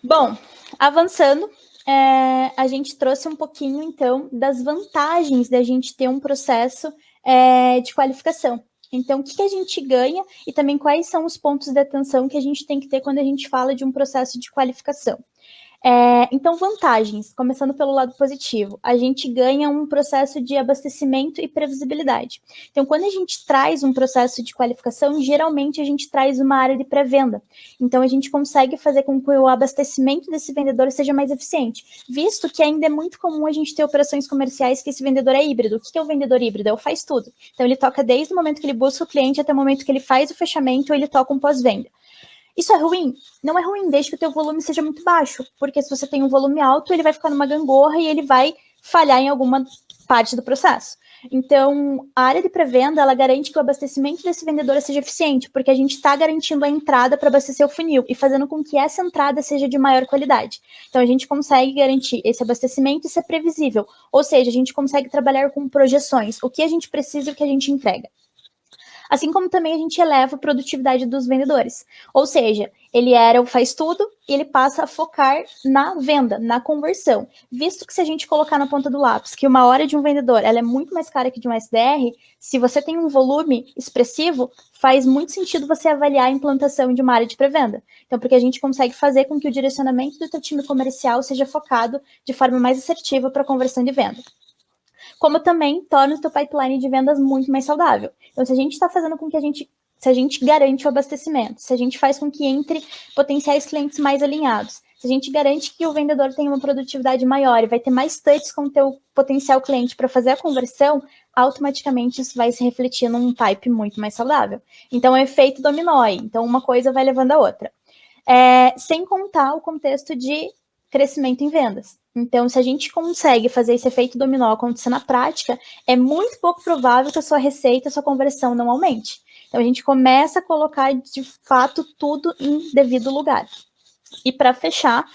Bom, avançando, a gente trouxe um pouquinho, então, das vantagens da gente ter um processo de qualificação. Então, o que a gente ganha e também quais são os pontos de atenção que a gente tem que ter quando a gente fala de um processo de qualificação. Então, vantagens, começando pelo lado positivo, a gente ganha um processo de abastecimento e previsibilidade. Então, quando a gente traz um processo de qualificação, geralmente a gente traz uma área de pré-venda. Então, a gente consegue fazer com que o abastecimento desse vendedor seja mais eficiente, visto que ainda é muito comum a gente ter operações comerciais que esse vendedor é híbrido. O que é o vendedor híbrido? Ele faz tudo. Então, ele toca desde o momento que ele busca o cliente até o momento que ele faz o fechamento ou ele toca um pós-venda. Isso é ruim? Não é ruim, desde que o teu volume seja muito baixo, porque se você tem um volume alto, ele vai ficar numa gangorra e ele vai falhar em alguma parte do processo. Então, a área de pré-venda, ela garante que o abastecimento desse vendedor seja eficiente, porque a gente está garantindo a entrada para abastecer o funil e fazendo com que essa entrada seja de maior qualidade. Então, a gente consegue garantir esse abastecimento e ser previsível, ou seja, a gente consegue trabalhar com projeções, o que a gente precisa e o que a gente entrega. Assim como também a gente eleva a produtividade dos vendedores. Ou seja, ele era o faz tudo e ele passa a focar na venda, na conversão. Visto que se a gente colocar na ponta do lápis que uma hora de um vendedor ela é muito mais cara que de um SDR, se você tem um volume expressivo, faz muito sentido você avaliar a implantação de uma área de pré-venda. Então, porque a gente consegue fazer com que o direcionamento do teu time comercial seja focado de forma mais assertiva para a conversão de venda. Como também torna o teu pipeline de vendas muito mais saudável. Então, se a gente está fazendo com que se a gente garante o abastecimento, se a gente faz com que entre potenciais clientes mais alinhados, se a gente garante que o vendedor tenha uma produtividade maior e vai ter mais touches com o teu potencial cliente para fazer a conversão, automaticamente isso vai se refletir num pipe muito mais saudável. Então, é o efeito dominó. Então, uma coisa vai levando a outra. Sem contar o contexto de crescimento em vendas. Então, se a gente consegue fazer esse efeito dominó acontecer na prática, é muito pouco provável que a sua receita, a sua conversão não aumente. Então, a gente começa a colocar, de fato, tudo em devido lugar. E para fechar,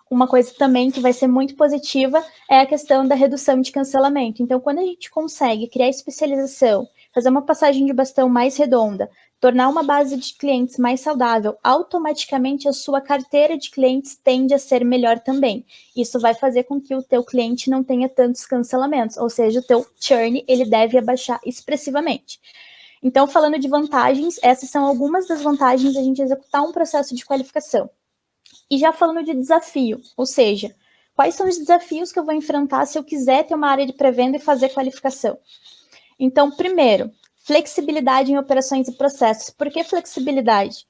uma coisa também que vai ser muito positiva é a questão da redução de cancelamento. Então, quando a gente consegue criar especialização, fazer uma passagem de bastão mais redonda, tornar uma base de clientes mais saudável, automaticamente a sua carteira de clientes tende a ser melhor também. Isso vai fazer com que o teu cliente não tenha tantos cancelamentos, ou seja, o teu churn ele deve abaixar expressivamente. Então, falando de vantagens, essas são algumas das vantagens da gente executar um processo de qualificação. E já falando de desafio, ou seja, quais são os desafios que eu vou enfrentar se eu quiser ter uma área de pré-venda e fazer qualificação? Então, primeiro, flexibilidade em operações e processos. Por que flexibilidade?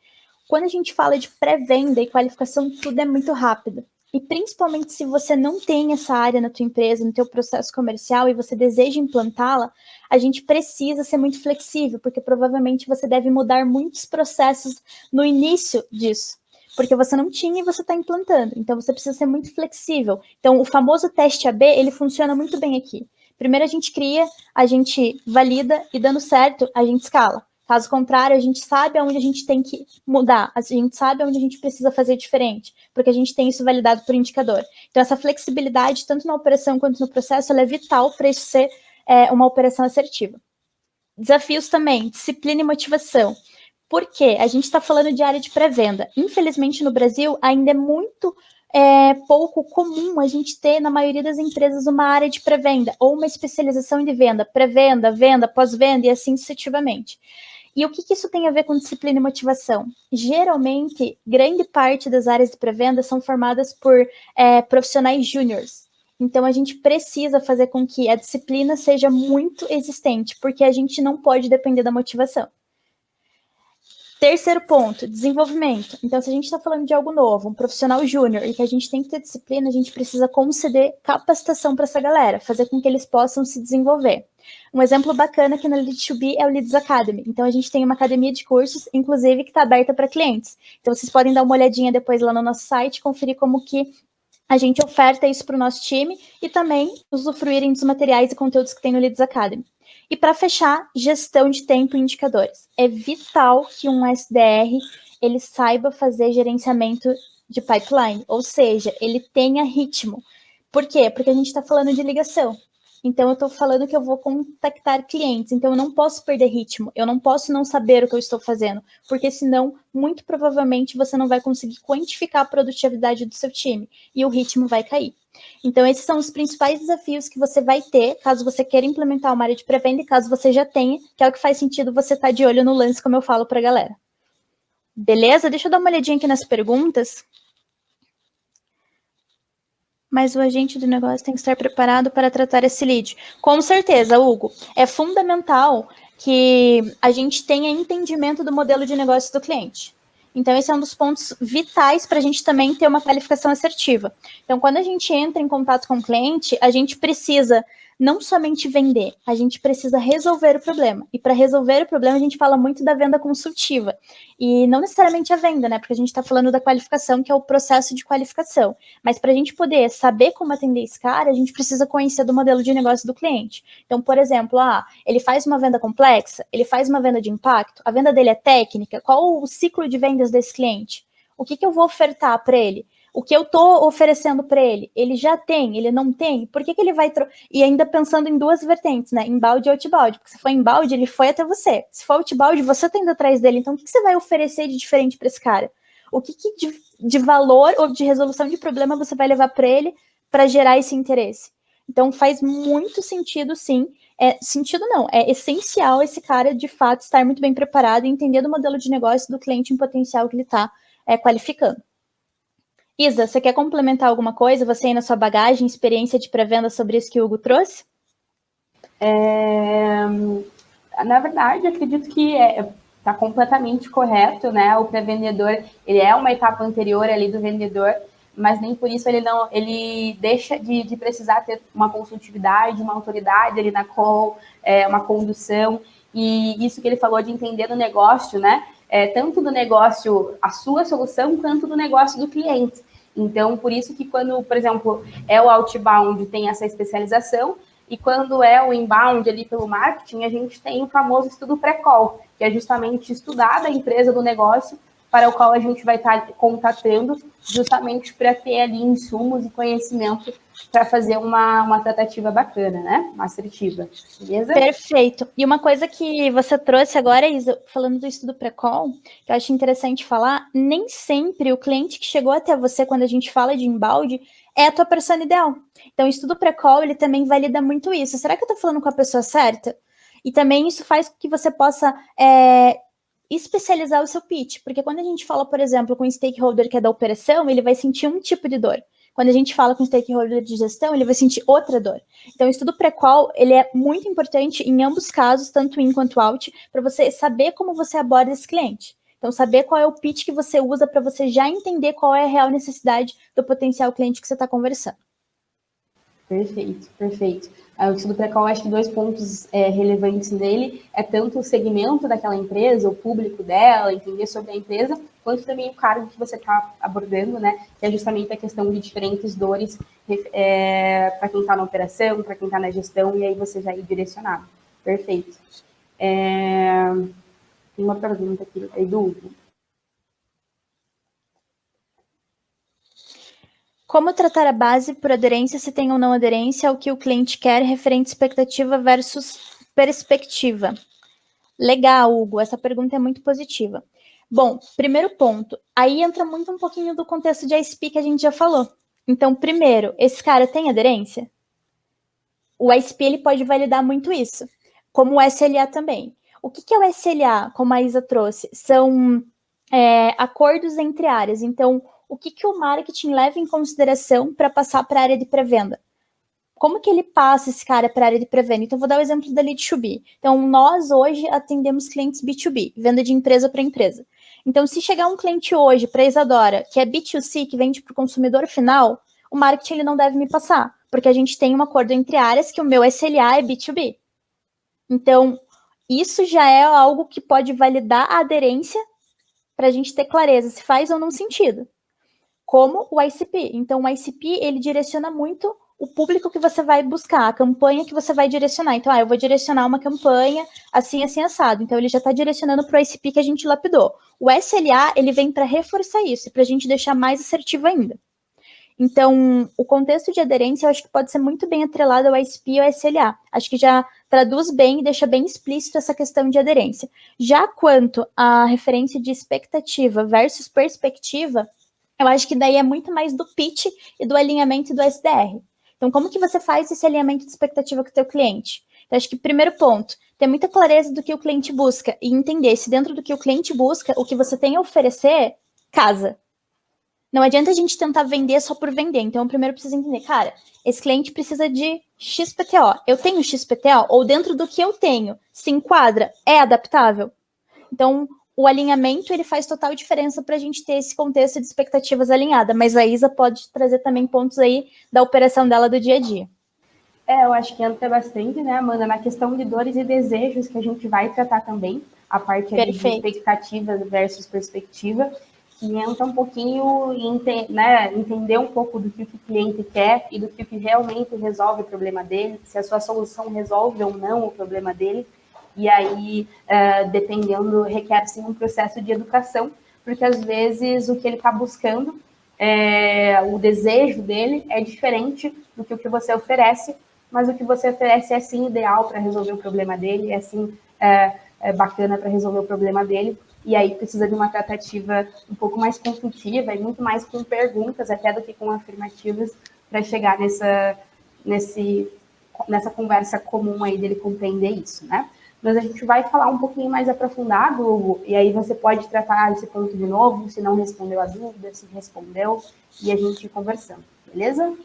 Quando a gente fala de pré-venda e qualificação, tudo é muito rápido. E principalmente se você não tem essa área na tua empresa, no teu processo comercial e você deseja implantá-la, a gente precisa ser muito flexível, porque provavelmente você deve mudar muitos processos no início disso. Porque você não tinha e você está implantando. Então, você precisa ser muito flexível. Então, o famoso teste AB, ele funciona muito bem aqui. Primeiro a gente cria, a gente valida e dando certo, a gente escala. Caso contrário, a gente sabe aonde a gente tem que mudar, a gente sabe aonde a gente precisa fazer diferente, porque a gente tem isso validado por indicador. Então, essa flexibilidade, tanto na operação quanto no processo, ela é vital para isso ser uma operação assertiva. Desafios também, disciplina e motivação. Por quê? A gente está falando de área de pré-venda. Infelizmente, no Brasil, ainda é muito pouco comum a gente ter, na maioria das empresas, uma área de pré-venda ou uma especialização de venda, pré-venda, venda, pós-venda e assim sucessivamente. E o que isso tem a ver com disciplina e motivação? Geralmente, grande parte das áreas de pré-venda são formadas por profissionais júniores. Então, a gente precisa fazer com que a disciplina seja muito existente, porque a gente não pode depender da motivação. Terceiro ponto, desenvolvimento. Então, se a gente está falando de algo novo, um profissional júnior, e que a gente tem que ter disciplina, a gente precisa conceder capacitação para essa galera, fazer com que eles possam se desenvolver. Um exemplo bacana aqui na Lead2B é o Leads Academy. Então, a gente tem uma academia de cursos, inclusive, que está aberta para clientes. Então, vocês podem dar uma olhadinha depois lá no nosso site, conferir como que a gente oferta isso para o nosso time e também usufruírem dos materiais e conteúdos que tem no Leads Academy. E para fechar, gestão de tempo e indicadores. É vital que um SDR ele saiba fazer gerenciamento de pipeline, ou seja, ele tenha ritmo. Por quê? Porque a gente está falando de ligação. Então, eu estou falando que eu vou contactar clientes. Então, eu não posso perder ritmo. Eu não posso não saber o que eu estou fazendo. Porque senão, muito provavelmente, você não vai conseguir quantificar a produtividade do seu time. E o ritmo vai cair. Então, esses são os principais desafios que você vai ter, caso você queira implementar uma área de pré-venda e caso você já tenha, que é o que faz sentido você estar de olho no lance, como eu falo para a galera. Beleza? Deixa eu dar uma olhadinha aqui nas perguntas. Mas o agente do negócio tem que estar preparado para tratar esse lead. Com certeza, Hugo. É fundamental que a gente tenha entendimento do modelo de negócio do cliente. Então, esse é um dos pontos vitais para a gente também ter uma qualificação assertiva. Então, quando a gente entra em contato com o cliente, a gente precisa não somente vender, a gente precisa resolver o problema. E para resolver o problema, a gente fala muito da venda consultiva. E não necessariamente a venda, né? Porque a gente está falando da qualificação, que é o processo de qualificação. Mas para a gente poder saber como atender esse cara, a gente precisa conhecer do modelo de negócio do cliente. Então, por exemplo, ele faz uma venda complexa, ele faz uma venda de impacto, a venda dele é técnica, qual o ciclo de vendas desse cliente? O que eu vou ofertar para ele? O que eu estou oferecendo para ele? Ele já tem? Ele não tem? Por que ele vai... E ainda pensando em duas vertentes, né? Inbound e outbound. Porque se for inbound, ele foi até você. Se for outbound, você está indo atrás dele. Então, o que você vai oferecer de diferente para esse cara? O que de valor ou de resolução de problema você vai levar para ele para gerar esse interesse? Então, faz muito sentido, sim. Sentido não, é essencial esse cara, de fato, estar muito bem preparado e entender do modelo de negócio do cliente em potencial que ele está qualificando. Isa, você quer complementar alguma coisa? Você aí na sua bagagem, experiência de pré-venda sobre isso que o Hugo trouxe? Na verdade, acredito que está completamente correto, né? O pré-vendedor, ele é uma etapa anterior ali do vendedor, mas nem por isso ele deixa de precisar ter uma consultividade, uma autoridade ali na call, uma condução, e isso que ele falou de entender do negócio, né? Tanto do negócio, a sua solução, quanto do negócio do cliente. Então, por isso que quando, por exemplo, é o outbound, tem essa especialização, e quando é o inbound ali pelo marketing, a gente tem o famoso estudo pré-call, que é justamente estudar a empresa do negócio para o qual a gente vai estar contatando, justamente para ter ali insumos e conhecimento para fazer uma tratativa bacana, né? Uma assertiva, beleza? Perfeito. E uma coisa que você trouxe agora, Isa, falando do estudo pré-call, que eu acho interessante falar, nem sempre o cliente que chegou até você quando a gente fala de inbound é a tua persona ideal. Então, o estudo pré-call, ele também valida muito isso. Será que eu estou falando com a pessoa certa? E também isso faz com que você possa especializar o seu pitch. Porque quando a gente fala, por exemplo, com um stakeholder que é da operação, ele vai sentir um tipo de dor. Quando a gente fala com um stakeholder de gestão, ele vai sentir outra dor. Então, o estudo pré-qual, ele é muito importante em ambos casos, tanto in quanto out, para você saber como você aborda esse cliente. Então, saber qual é o pitch que você usa para você já entender qual é a real necessidade do potencial cliente que você está conversando. Perfeito, perfeito. O estudo pré-call, acho que 2 pontos relevantes nele é tanto o segmento daquela empresa, o público dela, entender sobre a empresa, quanto também o cargo que você está abordando, né? Que é justamente a questão de diferentes dores para quem está na operação, para quem está na gestão, e aí você já ir direcionado. Perfeito. Tem uma pergunta aqui, Edu. Como tratar a base por aderência, se tem ou não aderência ao que o cliente quer, referente expectativa versus perspectiva? Legal, Hugo, essa pergunta é muito positiva. Bom, primeiro ponto, aí entra muito um pouquinho do contexto de ICP que a gente já falou. Então, primeiro, esse cara tem aderência? O ICP ele pode validar muito isso, como o SLA também. O que é o SLA, como a Isa trouxe? São acordos entre áreas. Então, o que o marketing leva em consideração para passar para a área de pré-venda? Como que ele passa esse cara para a área de pré-venda? Então, vou dar o exemplo da Lead2B. Então, nós hoje atendemos clientes B2B, venda de empresa para empresa. Então, se chegar um cliente hoje para a Isadora, que é B2C, que vende para o consumidor final, o marketing ele não deve me passar, porque a gente tem um acordo entre áreas que o meu SLA é B2B. Então, isso já é algo que pode validar a aderência para a gente ter clareza se faz ou não sentido. Como o ICP. Então, o ICP, ele direciona muito o público que você vai buscar, a campanha que você vai direcionar. Então, eu vou direcionar uma campanha assim, assim, assado. Então, ele já está direcionando para o ICP que a gente lapidou. O SLA, ele vem para reforçar isso, para a gente deixar mais assertivo ainda. Então, o contexto de aderência eu acho que pode ser muito bem atrelado ao ISP e ao SLA. Acho que já traduz bem e deixa bem explícito essa questão de aderência. Já quanto à referência de expectativa versus perspectiva, eu acho que daí é muito mais do pitch e do alinhamento do SDR. Então, como que você faz esse alinhamento de expectativa com o teu cliente? Então, acho que primeiro ponto, ter muita clareza do que o cliente busca e entender se dentro do que o cliente busca, o que você tem a oferecer, casa. Não adianta a gente tentar vender só por vender. Então, eu primeiro preciso entender, cara, esse cliente precisa de XPTO. Eu tenho XPTO? Ou dentro do que eu tenho, se enquadra? É adaptável? Então, o alinhamento, ele faz total diferença para a gente ter esse contexto de expectativas alinhada. Mas a Isa pode trazer também pontos aí da operação dela do dia a dia. Eu acho que entra bastante, né, Amanda, na questão de dores e desejos, que a gente vai tratar também, a parte ali de expectativas versus perspectiva, que entra um pouquinho em né, entender um pouco do que o cliente quer e do que realmente resolve o problema dele, se a sua solução resolve ou não o problema dele, e aí, dependendo, requer sim um processo de educação, porque às vezes o que ele está buscando, o desejo dele é diferente do que o que você oferece, mas o que você oferece é sim ideal para resolver o problema dele, é sim bacana para resolver o problema dele, e aí precisa de uma tratativa um pouco mais consultiva e muito mais com perguntas até do que com afirmativas para chegar nessa conversa comum aí dele compreender isso, né? Mas a gente vai falar um pouquinho mais aprofundado, Hugo, e aí você pode tratar esse ponto de novo, se não respondeu a dúvida, se respondeu, e a gente conversando, beleza?